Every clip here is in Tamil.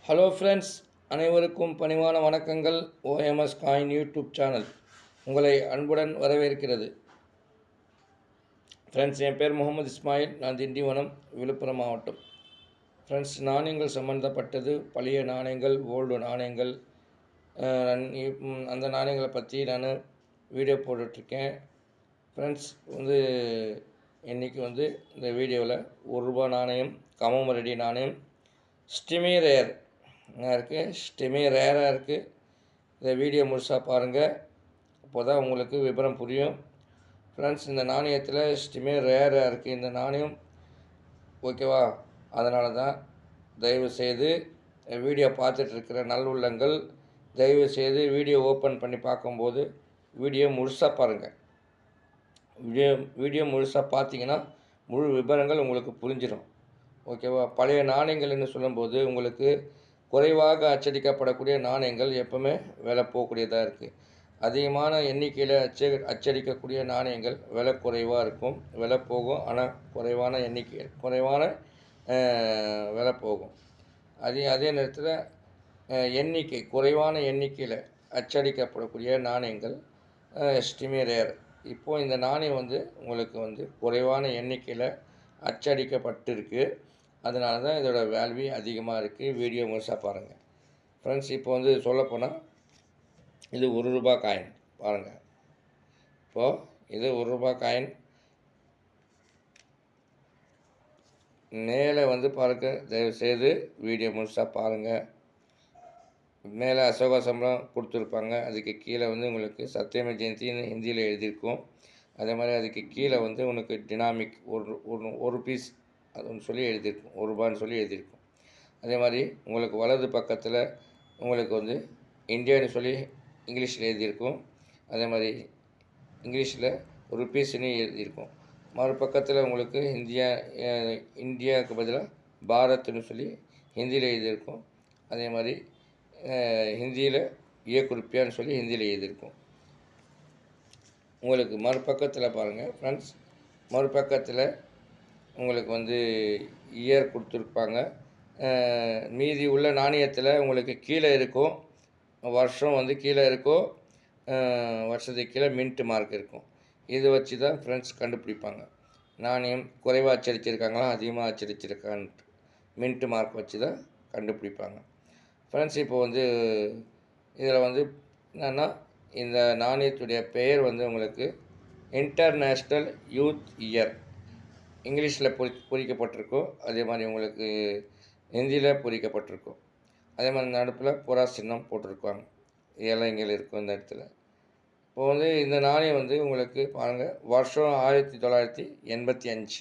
ஹலோ ஃப்ரெண்ட்ஸ், அனைவருக்கும் பணிவான வணக்கங்கள். ஓஎம்எஸ் காயின் யூடியூப் சேனல் உங்களை அன்புடன் வரவேற்கிறது. ஃப்ரெண்ட்ஸ், என் பேர் முகமது இஸ்மாயில். நான் திண்டிவனம், விழுப்புரம் மாவட்டம். ஃப்ரெண்ட்ஸ், நாணயங்கள் சம்மந்தப்பட்டது, பழைய நாணயங்கள், ஓல்டு நாணயங்கள், அந்த நாணயங்களை பற்றி நான் வீடியோ போட்டுட்ருக்கேன். ஃப்ரெண்ட்ஸ், இன்றைக்கி இந்த வீடியோவில் ₹1 நாணயம், கமமரடி நாணயம், ஸ்டிமி ரேர் இருக்குது. ஸ்டிமி ரேராக இருக்குது. இந்த வீடியோ முழுசாக பாருங்கள், அப்போ தான் உங்களுக்கு விவரம் புரியும். ஃப்ரெண்ட்ஸ், இந்த நாணயத்தில் ஸ்டிமி ரேராக இருக்குது இந்த நாணயம், ஓகேவா? அதனால தான் தயவுசெய்து வீடியோ பார்த்துட்ருக்கிற நல்லுள்ளங்கள் தயவுசெய்து வீடியோ ஓப்பன் பண்ணி பார்க்கும்போது வீடியோ முழுசாக பாருங்கள். வீடியோ முழுசாக பார்த்தீங்கன்னா முழு விவரங்கள் உங்களுக்கு புரிஞ்சிடும், ஓகேவா? பழைய நாணயங்கள்னு சொல்லும்போது உங்களுக்கு குறைவாக அச்சடிக்கப்படக்கூடிய நாணயங்கள் எப்போவுமே விலை போகக்கூடியதாக இருக்குது. அதிகமான எண்ணிக்கையில் அச்சடிக்கக்கூடிய நாணயங்கள் விலை குறைவாக இருக்கும், விலை போகும். ஆனால் குறைவான விலை போகும். அதே நேரத்தில் குறைவான எண்ணிக்கையில் அச்சடிக்கப்படக்கூடிய நாணயங்கள் ஸ்டிமி ரேர். இப்போது இந்த நாணயம் உங்களுக்கு குறைவான எண்ணிக்கையில் அச்சடிக்கப்பட்டிருக்கு. அதனால தான் இதோட வேல்யூ அதிகமாக இருக்குது. வீடியோ முழுசாக பாருங்கள். ஃப்ரெண்ட்ஸ், இப்போ சொல்லப்போனால் இது ₹1 காயின் பாருங்கள். இப்போது இது ₹1 காயின். மேலே பாருங்கள், தயவுசெய்து வீடியோ முழுசாக பாருங்கள். மேலே அசோகா சம்பளம் கொடுத்துருப்பாங்க. அதுக்கு கீழே உங்களுக்கு சத்தியம ஜெயந்தின்னு ஹிந்தியில் எழுதியிருக்கும். அதே மாதிரி அதுக்கு கீழே உனக்கு டினாமிக் ஒரு பீஸ் அது சொல்லி எழுதியிருக்கும், ₹1 சொல்லி எழுதியிருக்கும். அதே மாதிரி உங்களுக்கு வலது பக்கத்தில் உங்களுக்கு இந்தியான்னு சொல்லி இங்கிலீஷில் எழுதியிருக்கும். அதே மாதிரி இங்கிலீஷில் ₹ன்னு எழுதியிருக்கும். மறுபக்கத்தில் உங்களுக்கு இந்தியாவுக்கு பதிலாக பாரத்னு சொல்லி ஹிந்தியில் எழுதியிருக்கும். அதே மாதிரி ஹிந்தியில் ₹1 சொல்லி ஹிந்தியில் எழுதியிருக்கும். உங்களுக்கு மறுபக்கத்தில் பாருங்கள் ஃப்ரெண்ட்ஸ், மறுபக்கத்தில் உங்களுக்கு இயர் கொடுத்துருப்பாங்க. மீதி உள்ள நாணயத்தில் உங்களுக்கு கீழே இருக்கும் வருஷம், கீழே இருக்கும். வருஷத்துக்கு கீழே மின்ட் மார்க் இருக்கும். இது வச்சு தான் ஃப்ரெண்ட்ஸ் கண்டுபிடிப்பாங்க நாணயம் குறைவாக அச்சடிச்சிருக்காங்களா அதிகமாக அச்சடிச்சிருக்கான்ட்டு. மின்ட் மார்க் வச்சு தான் கண்டுபிடிப்பாங்க ஃப்ரெண்ட்ஸ். இப்போ இதில் என்னென்னா, இந்த நாணயத்துடைய பெயர் உங்களுக்கு இன்டர்நேஷ்னல் யூத் இயர் இங்கிலீஷில் பொறிக்கப்பட்டிருக்கும். அதே மாதிரி உங்களுக்கு ஹிந்தியில் பொறிக்கப்பட்டிருக்கும். அதே மாதிரி நடுப்பில் புறா சின்னம் போட்டிருப்பாங்க. இலைங்கள் இருக்கும் இந்த இடத்துல. இப்போது இந்த நாணயம் உங்களுக்கு பாருங்கள், வருஷம் 1985.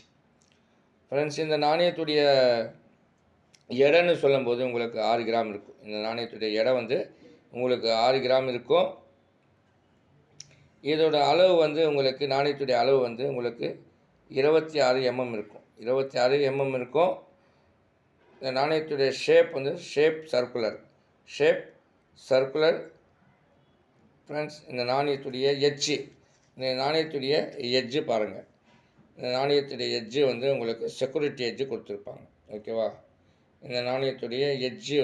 ஃப்ரெண்ட்ஸ், இந்த நாணயத்துடைய எடைன்னு சொல்லும்போது உங்களுக்கு 6 கிராம் இருக்கும். இந்த நாணயத்துடைய எடை உங்களுக்கு 6 கிராம் இருக்கும். இதோட அளவு உங்களுக்கு நாணயத்துடைய அளவு உங்களுக்கு 26 mm இருக்கும். 26 mm இருக்கும். இந்த நாணயத்துடைய ஷேப் சர்க்குலர். ஃப்ரெண்ட்ஸ், இந்த நாணயத்துடைய எட்ஜு பாருங்கள். இந்த நாணயத்துடைய எட்ஜு உங்களுக்கு செக்யூரிட்டி எட்ஜு கொடுத்துருப்பாங்க, ஓகேவா? இந்த நாணயத்துடைய எட்ஜு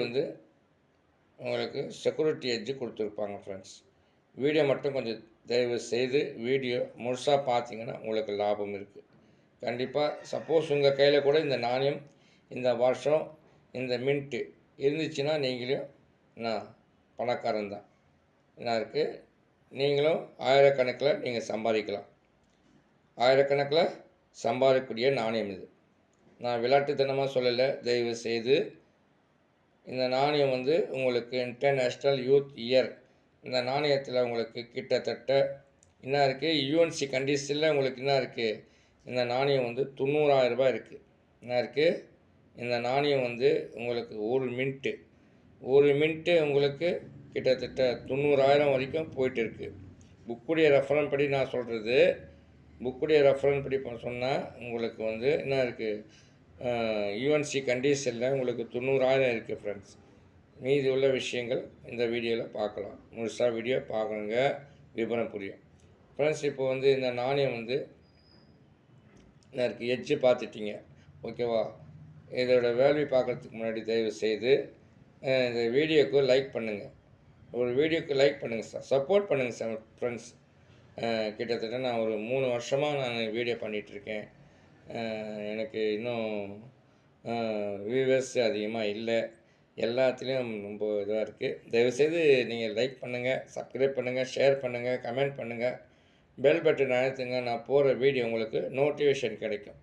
உங்களுக்கு செக்யூரிட்டி எட்ஜு கொடுத்துருப்பாங்க ஃப்ரெண்ட்ஸ். வீடியோ மட்டும் கொஞ்சம் தயவு செய்து வீடியோ முழுசாக பார்த்தீங்கன்னா உங்களுக்கு லாபம் இருக்குது கண்டிப்பாக. சப்போஸ் உங்கள் கையில் கூட இந்த நாணயம், இந்த வருஷம், இந்த மின்ட்டு இருந்துச்சுன்னா நீங்களும் நான் பணக்காரன் தான். என்ன இருக்குது, நீங்களும் ஆயிரக்கணக்கில் நீங்கள் சம்பாதிக்கலாம். ஆயிரக்கணக்கில் சம்பாதிக்கக்கூடிய நாணயம் இது. நான் விளையாட்டுத்தனமாக சொல்லலை. தயவு செய்து இந்த நாணயம் உங்களுக்கு இன்டர்நேஷ்னல் யூத் இயர். இந்த நாணயத்தில் உங்களுக்கு கிட்டத்தட்ட என்ன இருக்குது, யூஎன்சி கண்டிஷனில் உங்களுக்கு என்ன இருக்குது, இந்த நாணயம் ₹90,000 இருக்குது. என்ன இருக்குது, இந்த நாணயம் உங்களுக்கு ஒரு மின்ட்டு உங்களுக்கு கிட்டத்தட்ட 90,000 வரைக்கும் போயிட்டு இருக்குது. புக்குடைய ரெஃபரன்ஸ் படி நான் சொல்கிறது, சொன்னால் உங்களுக்கு என்ன இருக்குது, யூஎன்சி கண்டிஷனில் உங்களுக்கு 90,000 இருக்குது ஃப்ரெண்ட்ஸ். மீதி உள்ள விஷயங்கள் இந்த வீடியோவில் பார்க்கலாம். முழுசாக வீடியோ பார்க்கணுங்க, விவரம் புரியும் ஃப்ரெண்ட்ஸ். இப்போ இந்த நாணயம் என்ன இருக்குது, எட்ஜு பார்த்துட்டிங்க, ஓகேவா? இதோட வேல்யூ பார்க்குறதுக்கு முன்னாடி தயவு செய்து இந்த வீடியோக்கு லைக் பண்ணுங்கள். ஒரு வீடியோக்கு லைக் பண்ணுங்கள் சார், சப்போர்ட் பண்ணுங்கள் சார் ஃப்ரெண்ட்ஸ். கிட்டத்தட்ட நான் ஒரு 3 வருஷமாக நான் வீடியோ பண்ணிகிட்ருக்கேன். எனக்கு இன்னும் வியூவர்ஸ் அதிகமாக இல்லை. எல்லாத்துலேயும் ரொம்ப இதுவாக இருக்குது. தயவுசெய்து நீங்கள் லைக் பண்ணுங்கள், சப்ஸ்கிரைப் பண்ணுங்கள், ஷேர் பண்ணுங்கள், கமெண்ட் பண்ணுங்கள், பெல் பட்டன் அழுத்துங்க. நான் போகிற வீடியோ உங்களுக்கு நோட்டிஃபிகேஷன் கிடைக்கும்.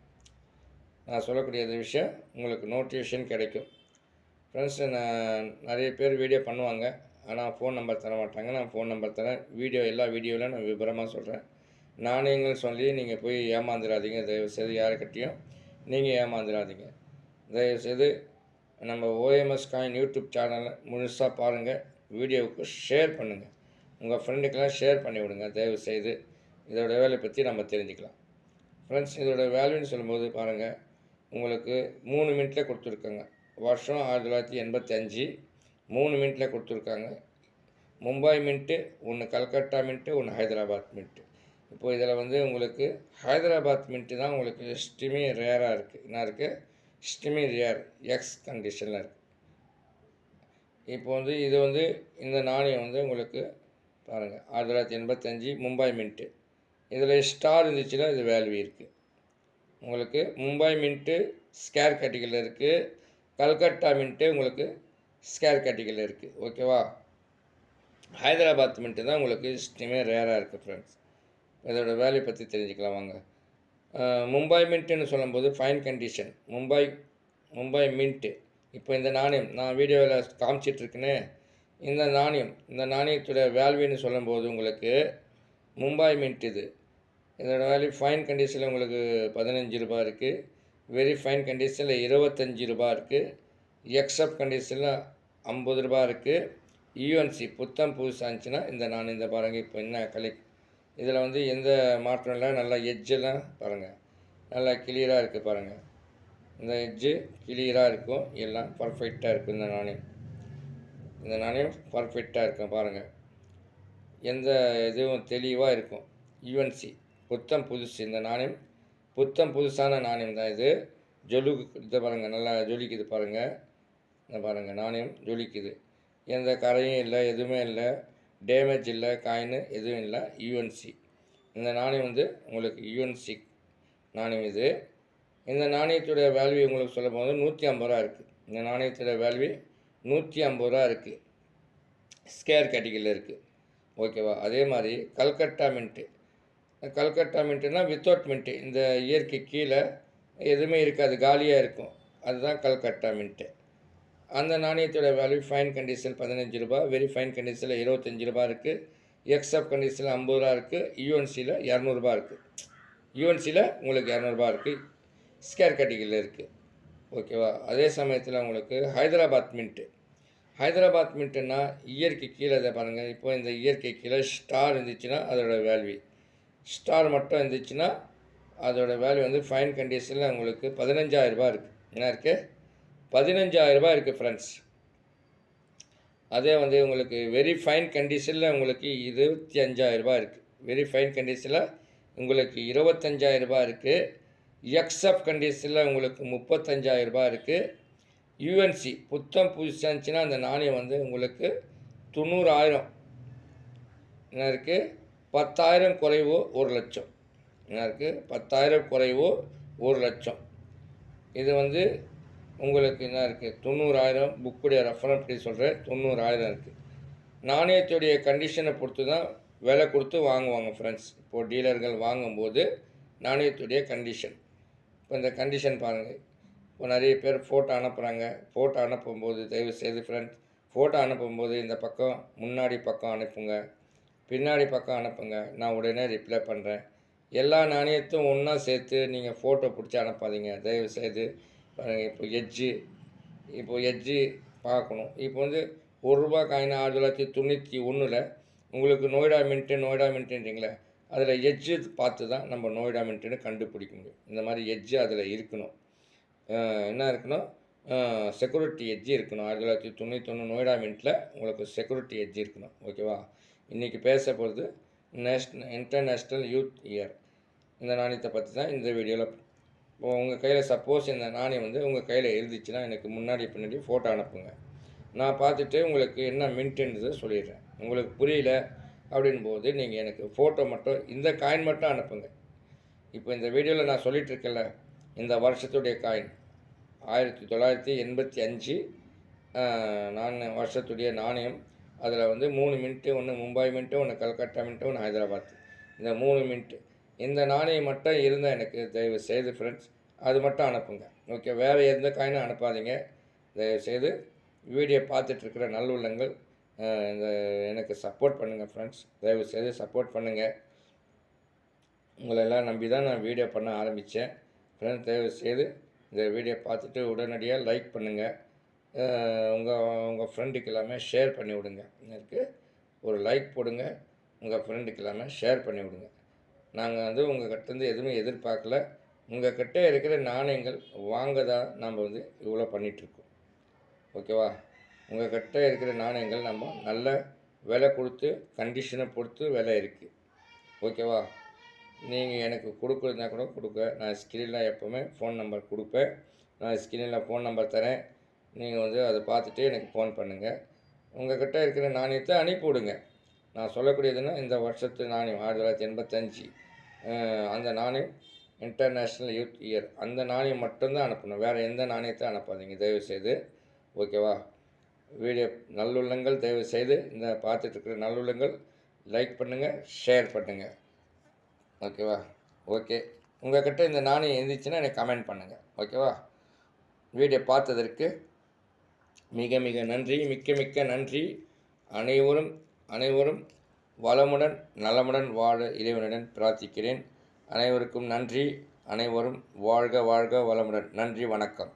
நான் சொல்லக்கூடிய விஷயம் உங்களுக்கு நோட்டிஃபிகேஷன் கிடைக்கும். ஃப்ரெண்ட்ஸ், நான் நிறைய பேர் வீடியோ பண்ணுவாங்க, ஆனால் ஃபோன் நம்பர் தர மாட்டாங்க. நான் ஃபோன் நம்பர் தரேன். எல்லா வீடியோவிலும் நான் விவரமாக சொல்கிறேன். நாணயங்கள் சொல்லி நீங்கள் போய் ஏமாந்துடாதீங்க. தயவுசெய்து யாருக்கிட்டையும் நீங்கள் ஏமாந்துடாதீங்க. தயவுசெய்து நம்ம ஓஎம்எஸ் காயின் யூடியூப் சேனலை முழுசாக பாருங்கள். வீடியோவுக்கு ஷேர் பண்ணுங்கள். உங்கள் ஃப்ரெண்டுக்கெல்லாம் ஷேர் பண்ணி விடுங்க தயவுசெய்து. இதோட வேலையை பற்றி நம்ம தெரிஞ்சுக்கலாம். ஃப்ரெண்ட்ஸ், இதோட வேல்யூன்னு சொல்லும்போது பாருங்கள், உங்களுக்கு 3 மினிட்டில் கொடுத்துருக்காங்க. வருஷம் 1985, 3 மினிட்டில் கொடுத்துருக்காங்க. Mumbai mint, 1 Calcutta mint, 1 Hyderabad mint. இப்போது இதில் வந்து உங்களுக்கு ஹைதராபாத் மின்ட்டு தான் உங்களுக்கு எக்ஸ்ட்ரீமி ரேராக இருக்குது. என்ன இருக்குது? எக்ஸ்ட்ரீமி ரேர், எக்ஸ் கண்டிஷனில் இருக்குது. இப்போ வந்து இது வந்து இந்த நாணயம் வந்து உங்களுக்கு பாருங்கள் 1985 மும்பை மின்ட்டு. இதில் ஸ்டார் இருந்துச்சுன்னா இது வேல்யூ இருக்குது. உங்களுக்கு மும்பை மின்ட்டு ஸ்கேர் கேட்டகரியில் இருக்குது. கல்கட்டா மின்ட்டு உங்களுக்கு ஸ்கேர் கேட்டகரியில் இருக்குது. ஓகேவா? ஹைதராபாத் மின்ட்டு தான் உங்களுக்கு எக்ஸ்ட்ரீமே ரேராக இருக்குது ஃப்ரெண்ட்ஸ். இதோட வேல்யூ பற்றி தெரிஞ்சுக்கலாம் வாங்க. மும்பை மின்ட்டுன்னு சொல்லும்போது ஃபைன் கண்டிஷன் மும்பை மின்ட்டு. இப்போ இந்த நாணயம் நான் வீடியோவில் காமிச்சிட்ருக்கேனே, இந்த நாணயத்தோட வேல்யூன்னு சொல்லும்போது உங்களுக்கு மும்பை மின்ட் இதோட வேல்யூ ஃபைன் கண்டிஷனில் உங்களுக்கு 15 ரூபா இருக்குது. வெரி ஃபைன் கண்டிஷனில் 25 ரூபா இருக்குது. எக்ஸப்ட் கண்டிஷனில் 50 ரூபா இருக்குது. யூஎன்சி புத்தம் புதுசாக இருந்துச்சுன்னா இந்த நாணயம் இந்த பாருங்கள். இப்போ என்ன இதில் வந்து எந்த மாற்றம் இல்லை. நல்லா எட்ஜெல்லாம் பாருங்கள், நல்லா கிளியராக இருக்குது பாருங்கள். இந்த எட்ஜு கிளியராக இருக்கும், எல்லாம் பர்ஃபெக்டாக இருக்கும். இந்த நாணயம் பர்ஃபெக்டாக இருக்கும் பாருங்கள். எந்த இதுவும் தெளிவாக இருக்கும். யூஎன்சி புத்தம் புதுசு. இந்த நாணயம் புத்தம் புதுசான நாணயம் தான் இது. இதை பாருங்கள், நல்லா ஜொலிக்குது பாருங்கள். இந்த பாருங்கள், நாணயம் ஜொலிக்குது. எந்த கரையும் இல்லை, எதுவுமே இல்லை, டேமேஜ் இல்லை, காயின் எதுவும் இல்லை. யூஎன்சி இந்த நாணயம் வந்து உங்களுக்கு யூஎன்சி நாணயம் இது. இந்த நாணயத்துடைய வேல்யூ உங்களுக்கு சொல்ல போது 150 ரூபா இருக்குது. இந்த நாணயத்தோட வேல்யூ 150 ரூபா இருக்குது. ஸ்கேர் கேட்டகரியில் இருக்குது. ஓகேவா? அதே மாதிரி கல்கட்டா மின்ட்டுனா வித்தவுட் மின்ட்டு. இந்த இயற்கை கீழே எதுவுமே இருக்காது, காலியாக இருக்கும். அதுதான் கல்கட்டா மின்ட்டு. அந்த நாணயத்தோட வேல்யூ ஃபைன் கண்டிஷன் 15 ரூபா, வெரி ஃபைன் கண்டிஷனில் 25 ரூபா இருக்குது. எக்ஸப்ட் கண்டிஷனில் 50 ரூபா இருக்குது. யூஎன்சியில் 200 ரூபா இருக்குது. யூஎன்சியில் உங்களுக்கு 200 ரூபா இருக்குது. ஸ்கேர் கேட்டகரியில் இருக்குது. ஓகேவா? அதே சமயத்தில் உங்களுக்கு ஹைதராபாத் மின்ட்டுன்னா இயற்கை கீழே இதை பாருங்கள். இப்போ இந்த இயற்கை கீழே ஸ்டார் இருந்துச்சுன்னா அதோட வேல்யூ, ஸ்டார் மட்டும் இருந்துச்சுன்னா அதோட வேல்யூ வந்து ஃபைன் கண்டிஷனில் உங்களுக்கு 15,000 ரூபா இருக்குது. என்ன இருக்குது? 15,000 ரூபா இருக்குது ஃப்ரெண்ட்ஸ். அதே வந்து உங்களுக்கு வெரி ஃபைன் கண்டிஷனில் உங்களுக்கு 25,000 ரூபா இருக்குது. வெரி ஃபைன் கண்டிஷனில் உங்களுக்கு 25,000 ரூபா இருக்குது. எக்ஸப்ட் கண்டிஷனில் உங்களுக்கு 35,000 ரூபா இருக்குது. யூஎன்சி புத்தம் புதுசாக இருந்துச்சுன்னா அந்த நாணயம் வந்து உங்களுக்கு 90,000. என்ன இருக்குது? 10,000 குறைவோ 1,00,000. என்ன இருக்குது? 10,000 குறைவோ 1,00,000. இது வந்து உங்களுக்கு என்ன இருக்குது? 90,000. புக்குடைய ரெஃபரன்ஸ் படி சொல்கிறேன், 90,000 இருக்குது. நாணயத்துடைய கண்டிஷனை பொறுத்து தான் விலை கொடுத்து வாங்குவாங்க ஃப்ரெண்ட்ஸ். இப்போது டீலர்கள் வாங்கும்போது நாணயத்துடைய கண்டிஷன், இப்போ இந்த கண்டிஷன் பாருங்கள். இப்போ நிறைய பேர் ஃபோட்டோ அனுப்புகிறாங்க. ஃபோட்டோ அனுப்பும்போது தயவுசெய்து ஃப்ரெண்ட்ஸ், ஃபோட்டோ அனுப்பும்போது இந்த பக்கம் முன்னாடி பக்கம் அனுப்புங்க, பின்னாடி பக்கம் அனுப்புங்க. நான் உடனே ரிப்ளை பண்ணுறேன். எல்லா நாணயத்தையும் ஒன்றா சேர்த்து நீங்கள் ஃபோட்டோ பிடிச்சி அனுப்பாதீங்க தயவுசெய்து. இப்போ எட்ஜு பார்க்கணும். இப்போ வந்து ₹1 காயின் 1991 உங்களுக்கு நொய்டா மின்ட்டுன்றீங்களே, அதில் எட்ஜு பார்த்து தான் நம்ம நொய்டா மின்ட்டுன்னு கண்டுபிடிக்க முடியும். இந்த மாதிரி எட்ஜு அதில் இருக்கணும். என்ன இருக்கணும்? செக்யூரிட்டி எட்ஜு இருக்கணும். 1991 நொய்டா மின்ட்டில் உங்களுக்கு செக்யூரிட்டி எட்ஜு இருக்கணும். ஓகேவா? இன்றைக்கி பேச போகிறது இன்டர்நேஷ்னல் யூத் இயர். இந்த நாணயத்தை பற்றி தான் இந்த வீடியோவில். உங்கள் கையில் சப்போஸ் இந்த நாணயம் வந்து உங்கள் கையில் எழுதிச்சுன்னா எனக்கு முன்னாடி பின்னாடி ஃபோட்டோ அனுப்புங்க. நான் பார்த்துட்டு உங்களுக்கு என்ன மின்ட்டுன்றதை சொல்லிடுறேன். உங்களுக்கு புரியல அப்படின்போது நீங்கள் எனக்கு ஃபோட்டோ மட்டும் இந்த காயின் மட்டும் அனுப்புங்க. இப்போ இந்த வீடியோவில் நான் சொல்லிகிட்டு இருக்கேன்ல, இந்த வருஷத்துடைய காயின் 1985 வருஷத்துடைய நாணயம். அதில் வந்து 3 மின்ட்டு, ஒன்று மும்பாய் மின்ட்டு, ஒன்று கல்கட்டா மின்ட்டு, ஒன்று ஹைதராபாத். இந்த 3 மின்ட்டு. இந்த நாணயம் மட்டும் இருந்தால் எனக்கு தயவு செய்து ஃப்ரெண்ட்ஸ் அது மட்டும் அனுப்புங்க. ஓகே, வேறு எந்த காயினும் அனுப்பாதீங்க. தயவுசெய்து வீடியோ பார்த்துட்ருக்கிற நல்லுள்ளங்கள் இந்த எனக்கு சப்போர்ட் பண்ணுங்கள் ஃப்ரெண்ட்ஸ். தயவுசெய்து சப்போர்ட் பண்ணுங்கள். உங்களெல்லாம் நம்பி தான் நான் வீடியோ பண்ண ஆரம்பித்தேன். ஃப்ரெண்ட்ஸ் தயவுசெய்து இந்த வீடியோ பார்த்துட்டு உடனடியாக லைக் பண்ணுங்கள். உங்கள் ஃப்ரெண்டுக்கு எல்லாமே ஷேர் பண்ணி விடுங்க. எனக்கு ஒரு லைக் போடுங்க. உங்கள் ஃப்ரெண்டுக்கு எல்லாமே ஷேர் பண்ணி விடுங்க. நாங்கள் வந்து உங்கள் கிட்டேருந்து எதுவுமே எதிர்பார்க்கல. உங்கள் கிட்ட இருக்கிற நாணயங்கள் வாங்க தான் நம்ம வந்து இவ்வளோ பண்ணிகிட்ருக்கோம். ஓகேவா? உங்கள் கிட்ட இருக்கிற நாணயங்கள் நம்ம நல்ல விலை கொடுத்து கண்டிஷனை பொறுத்து விலை இருக்குது. ஓகேவா? நீங்கள் எனக்கு கொடுக்குறதுனா கூட கொடுக்க, நான் ஸ்க்ரீனில் எப்போவுமே ஃபோன் நம்பர் கொடுப்பேன். நான் ஸ்க்ரீனில் ஃபோன் நம்பர் தரேன். நீங்கள் வந்து அதை பார்த்துட்டு எனக்கு ஃபோன் பண்ணுங்கள். உங்கள் கிட்ட இருக்கிற நாணயத்தை அனுப்பி விடுங்க. நான் சொல்லக்கூடியதுன்னா இந்த வருஷத்து நாணயம் 1985 அந்த நாணயம் இன்டர்நேஷ்னல் யூத் இயர் அந்த நாணயம் மட்டும்தான் அனுப்பணும். வேறு எந்த நாணயத்தை அனுப்பாதீங்க தயவுசெய்து. ஓகேவா? வீடியோ நல்லுள்ளங்கள் தயவுசெய்து இந்த பார்த்துட்ருக்கிற நல்லுள்ளங்கள் லைக் பண்ணுங்கள், ஷேர் பண்ணுங்கள். ஓகேவா? ஓகே, உங்கள் கிட்ட இந்த நாணயம் இருந்துச்சுன்னா எனக்கு கமெண்ட் பண்ணுங்கள். ஓகேவா? வீடியோ பார்த்ததற்கு மிக மிக நன்றி, மிக்க நன்றி. அனைவரும் வளமுடன் நலமுடன் வாழ இறைவனுடன் பிரார்த்திக்கிறேன். அனைவருக்கும் நன்றி. அனைவரும் வாழ்க வளமுடன். நன்றி, வணக்கம்.